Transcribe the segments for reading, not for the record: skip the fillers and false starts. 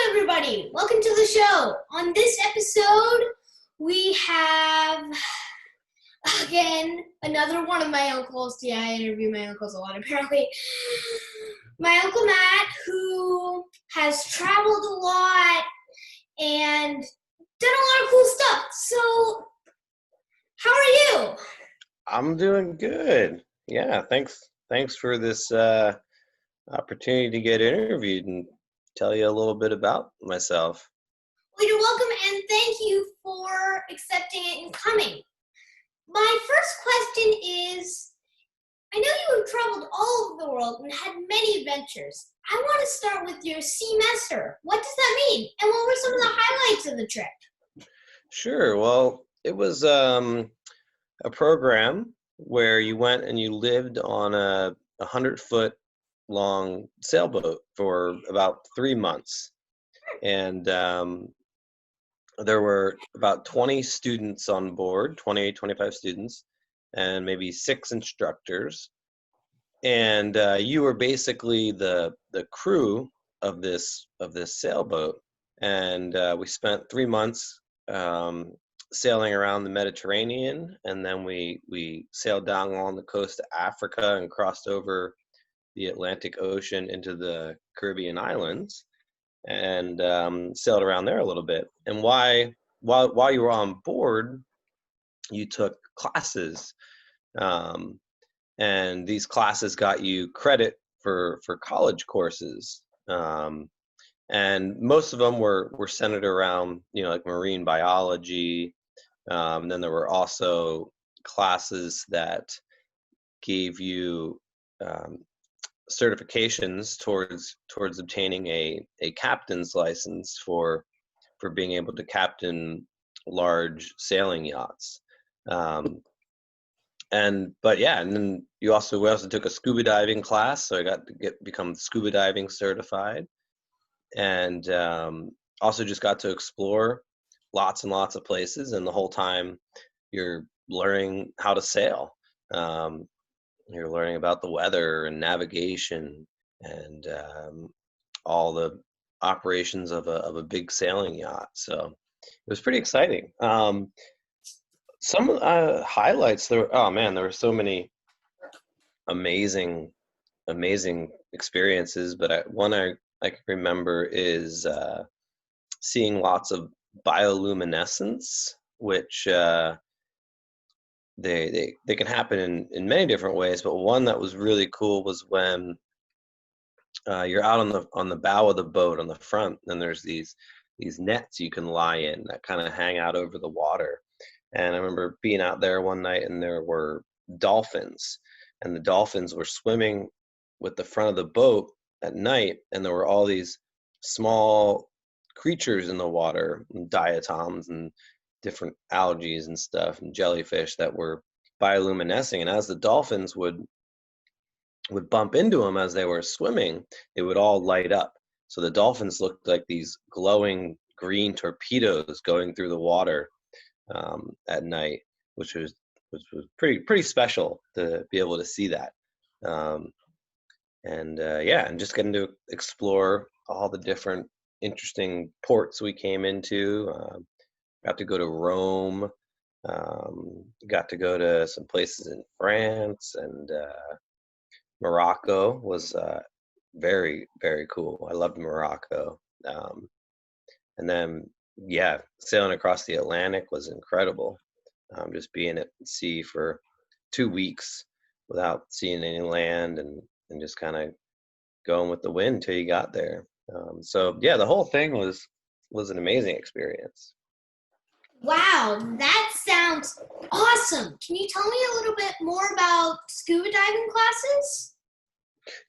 everybody. Welcome to the show. On this episode, we have, again, another one of my uncles. Yeah, I interview my uncles a lot, apparently. My Uncle Matt, who has traveled a lot and done a lot of cool stuff. So, how are you? I'm doing good. Yeah, thanks for this opportunity to get interviewed and tell you a little bit about myself. Well, you're welcome, and thank you for accepting it and coming. My first question is, I know you have traveled all over the world and had many adventures. I want to start with your semester. What does that mean? And what were some of the highlights of the trip? Sure. Well, it was a program where you went and you lived on a 100-foot long sailboat for about 3 months, and there were about 20 students on board, 20, 25 students, and maybe 6 instructors. And you were basically the crew of this sailboat. And we spent 3 months sailing around the Mediterranean, and then we sailed down along the coast of Africa and crossed over the Atlantic Ocean into the Caribbean islands, and sailed around there a little bit. And while you were on board, you took classes, and these classes got you credit for college courses. And most of them were centered around, like marine biology. And then there were also classes that gave you certifications towards obtaining a captain's license for being able to captain large sailing yachts. And then we also took a scuba diving class, so I got to become scuba diving certified, and also just got to explore lots and lots of places. And the whole time, you're learning how to sail. You're learning about the weather and navigation and all the operations of a big sailing yacht. So it was pretty exciting. Some highlights there. Oh man, there were so many amazing experiences. But one I can remember is seeing lots of bioluminescence, which they can happen in many different ways. But one that was really cool was when you're out on the bow of the boat on the front, and there's these nets you can lie in that kind of hang out over the water. And I remember being out there one night, and there were dolphins, and the dolphins were swimming with the front of the boat at night, and there were all these small creatures in the water, diatoms and different algae and stuff, and jellyfish that were bioluminescing. And as the dolphins would bump into them as they were swimming, they would all light up. So the dolphins looked like these glowing green torpedoes going through the water at night, which was pretty special to be able to see that. And just getting to explore all the different interesting ports we came into. Got to go to Rome. Got to go to some places in France, and Morocco was very, very cool. I loved Morocco. And then, sailing across the Atlantic was incredible. Just being at sea for 2 weeks without seeing any land, and just kind of going with the wind till you got there. The whole thing was an amazing experience. Wow, that sounds awesome. Can you tell me a little bit more about scuba diving classes?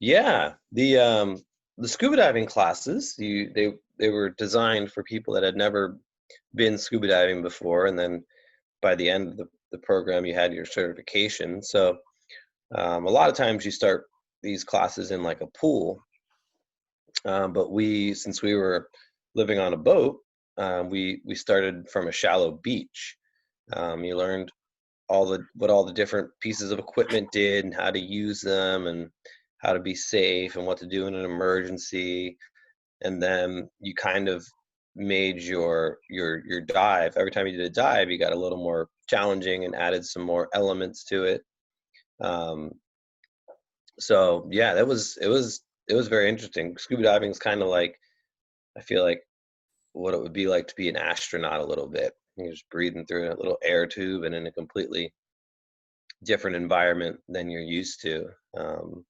Yeah, the scuba diving classes, they were designed for people that had never been scuba diving before, and then by the end of the program, you had your certification. So a lot of times you start these classes in like a pool, but since we were living on a boat, we started from a shallow beach. You learned what all the different pieces of equipment did, and how to use them, and how to be safe, and what to do in an emergency. and then you kind of made your dive. Every time you did a dive, you got a little more challenging and added some more elements to it. Um, so yeah, it was very interesting. Scuba diving is kind of like, I feel like, what it would be like to be an astronaut a little bit. You're just breathing through a little air tube and in a completely different environment than you're used to. Um,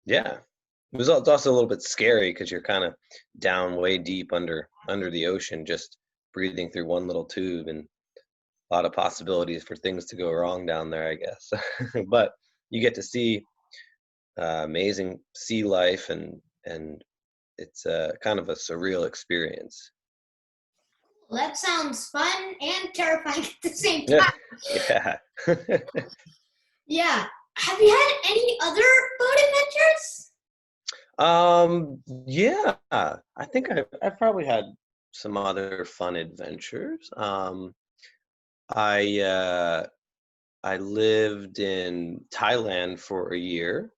yeah, it's also a little bit scary because you're kind of down way deep under the ocean, just breathing through one little tube, and a lot of possibilities for things to go wrong down there, I guess. But you get to see amazing sea life, and it's kind of a surreal experience. Well, that sounds fun and terrifying at the same Yeah, time. yeah. Yeah. Have you had any other boat adventures? Yeah, I think I've probably had some other fun adventures. I I lived in Thailand for a year,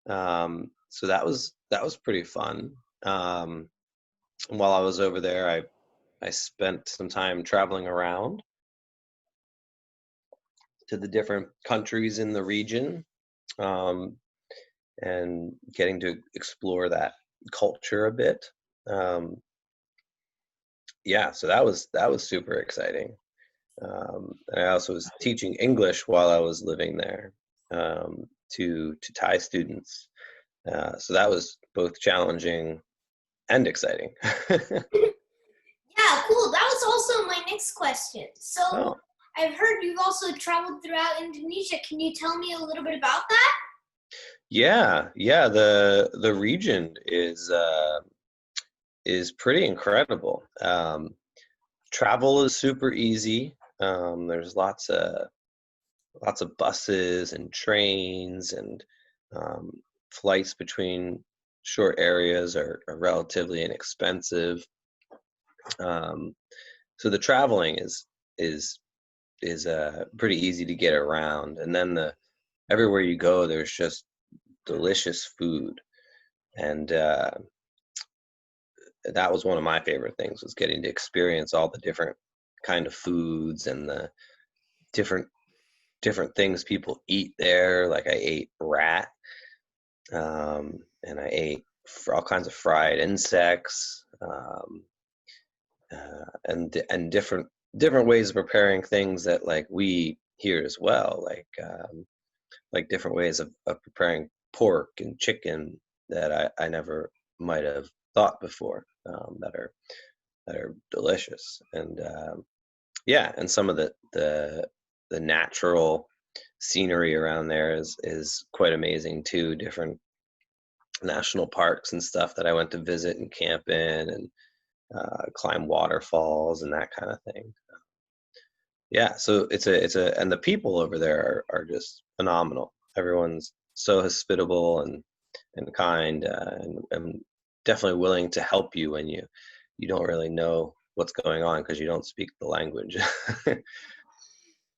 so that was pretty fun. And while I was over there, I spent some time traveling around to the different countries in the region, um, and getting to explore that culture a bit. Um, yeah, so that was super exciting. And I also was teaching English while I was living there, to Thai students. So that was both challenging and exciting. Yeah, cool. That was also my next question. So, Oh, I've heard you've also traveled throughout Indonesia. Can you tell me a little bit about that? yeah, yeah. The region is pretty incredible. Travel is super easy. There's lots of buses and trains, and um, flights between short areas are relatively inexpensive. Um, so the traveling is pretty easy to get around, and then the everywhere you go, there's just delicious food, and that was one of my favorite things, was getting to experience all the different kind of foods and the different different things people eat there. Like I ate rat, and I ate all kinds of fried insects, and different ways of preparing things that like we eat here as well, like different ways of preparing pork and chicken that I never might have thought before, that are delicious. And yeah, and some of the natural scenery around there is quite amazing too. Different national parks and stuff that I went to visit and camp in, and climb waterfalls and that kind of thing. Yeah, so and the people over there are just phenomenal. Everyone's so hospitable and kind, and definitely willing to help you when you don't really know what's going on because you don't speak the language.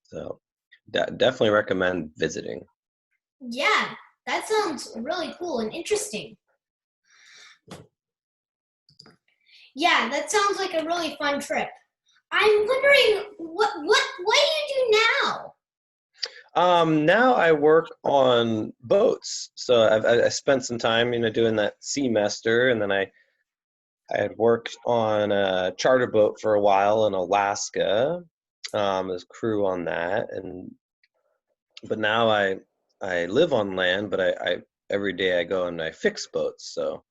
So definitely recommend visiting. Yeah, that sounds really cool and interesting. Yeah, that sounds like a really fun trip. I'm wondering what do you do now? Now I work on boats. So I spent some time, doing that semester, and then I had worked on a charter boat for a while in Alaska, as crew on that, and but now I live on land, but I every day I go and I fix boats. So,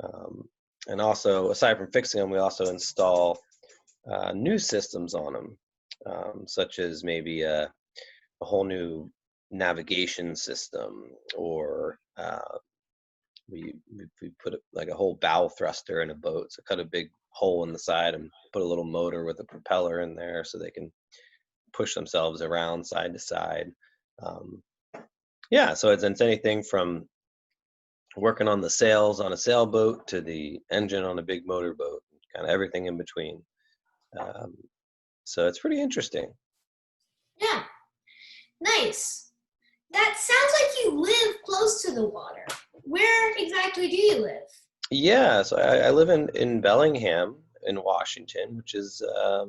um, and also aside from fixing them, we also install new systems on them, such as maybe a whole new navigation system, or we put like a whole bow thruster in a boat, so cut a big hole in the side and put a little motor with a propeller in there so they can push themselves around side to side. um, yeah, so it's anything from working on the sails on a sailboat to the engine on a big motorboat, kind of everything in between. um, so it's pretty interesting. Yeah, nice. That sounds like you live close to the water. Where exactly do you live? Yeah, so I live in Bellingham in Washington, which is a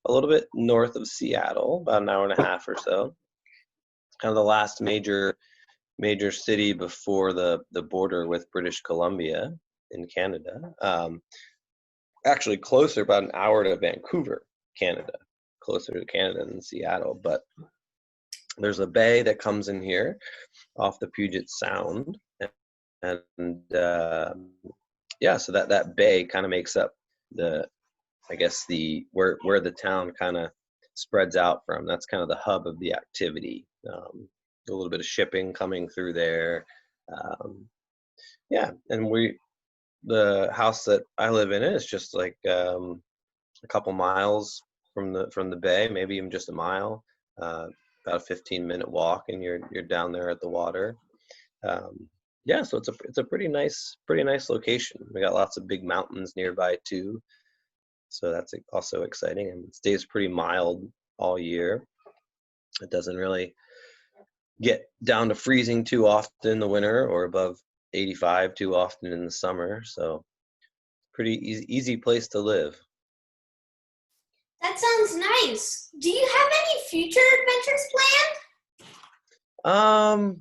little bit north of Seattle, about an hour and a half or so. Kind of the last major city before the border with British Columbia in Canada. Actually, closer, about an hour to Vancouver, Canada. Closer to Canada than Seattle, but there's a bay that comes in here off the Puget Sound, and yeah, so that bay kind of makes up the, I guess, the where the town kind of spreads out from. That's kind of the hub of the activity. A little bit of shipping coming through there. Um, yeah, and the house that I live in is just like a couple miles from the bay, maybe even just a mile. Uh, about a 15-minute walk, and you're down there at the water. Um, yeah, so it's a pretty nice location. We got lots of big mountains nearby too, so that's also exciting. And it stays pretty mild all year. It doesn't really get down to freezing too often in the winter or above 85 too often in the summer. So pretty easy place to live. That sounds nice. Do you have any future adventures Um,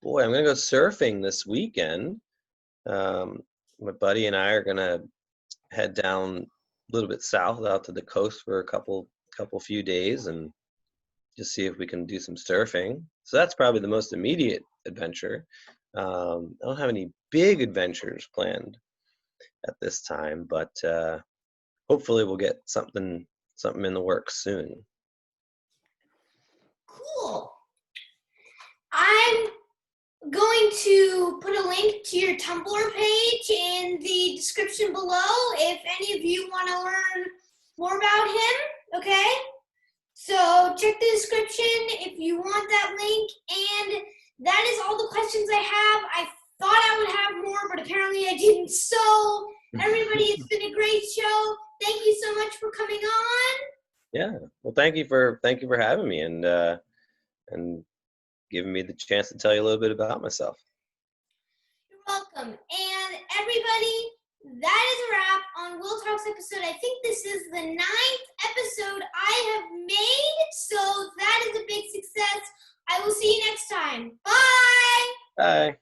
Boy, I'm gonna go surfing this weekend. Um, my buddy and I are gonna head down a little bit south out to the coast for a couple few days and just see if we can do some surfing. So that's probably the most immediate adventure. I don't have any big adventures planned at this time, but hopefully we'll get something in the works soon. planned? Cool. I'm going to put a link to your Tumblr page in the description below if any of you want to learn more about him, okay? So check the description if you want that link, and that is all the questions I have. I thought I would have more, but apparently I didn't. So everybody, it's been a great show. Thank you so much for coming on. Yeah. Well, thank you for having me and giving me the chance to tell you a little bit about myself. You're welcome. And everybody, that is a wrap on Will Talks episode. I think this is the 9th episode I have made, so that is a big success. I will see you next time. Bye! Bye.